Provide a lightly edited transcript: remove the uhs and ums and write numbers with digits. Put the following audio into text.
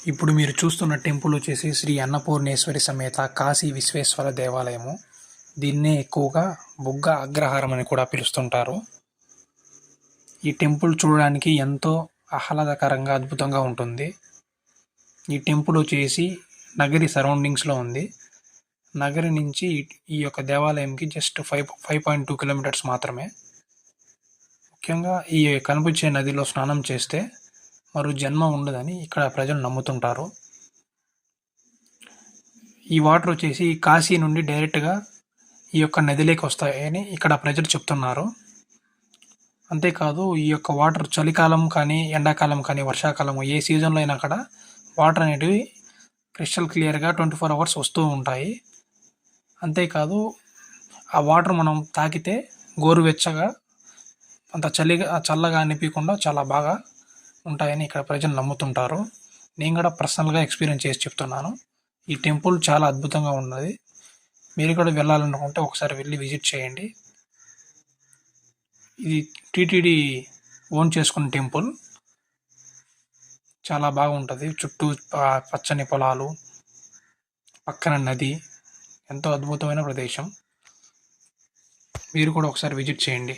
ఇప్పుడు మీరు చూస్తున్న టెంపుల్ వచ్చేసి శ్రీ అన్నపూర్ణేశ్వరి సమేత కాశీ విశ్వేశ్వర దేవాలయము. దీన్నే ఎక్కువగా బుగ్గ అగ్రహారం అని కూడా పిలుస్తుంటారు. ఈ టెంపుల్ చూడడానికి ఎంతో ఆహ్లాదకరంగా అద్భుతంగా ఉంటుంది. ఈ టెంపుల్ వచ్చేసి నగరి సరౌండింగ్స్లో ఉంది. నగరి నుంచి ఈ యొక్క దేవాలయంకి జస్ట్ 5.2 కిలోమీటర్స్ మాత్రమే. ముఖ్యంగా ఈ కనిపించే నదిలో స్నానం చేస్తే మరో జన్మ ఉండదని ఇక్కడ ప్రజలు నమ్ముతుంటారు. ఈ వాటర్ వచ్చేసి కాశీ నుండి డైరెక్ట్గా ఈ యొక్క నదిలోకి వస్తాయని ఇక్కడ ప్రజలు చెప్తున్నారు. అంతేకాదు ఈ యొక్క వాటర్ చలికాలం కానీ, ఎండాకాలం కానీ, వర్షాకాలం ఏ సీజన్లో అయినా అక్కడ వాటర్ అనేటివి క్రిస్టల్ క్లియర్గా 24 అవర్స్ వస్తూ ఉంటాయి. అంతేకాదు ఆ వాటర్ మనం తాకితే గోరువెచ్చగా అంత చల్లగా అనిపించకుండా చాలా బాగా ఉంటాయని ఇక్కడ ప్రజలు నమ్ముతుంటారు. నేను కూడా పర్సనల్గా ఎక్స్పీరియన్స్ చేసి చెప్తున్నాను. ఈ టెంపుల్ చాలా అద్భుతంగా ఉన్నది. మీరు కూడా వెళ్ళాలనుకుంటే ఒకసారి వెళ్ళి విజిట్ చేయండి. ఇది టీటీడీ ఓన్ చేసుకున్న టెంపుల్. చాలా బాగుంటుంది. చుట్టూ పచ్చని పొలాలు, పక్కన నది, ఎంతో అద్భుతమైన ప్రదేశం. మీరు కూడా ఒకసారి విజిట్ చేయండి.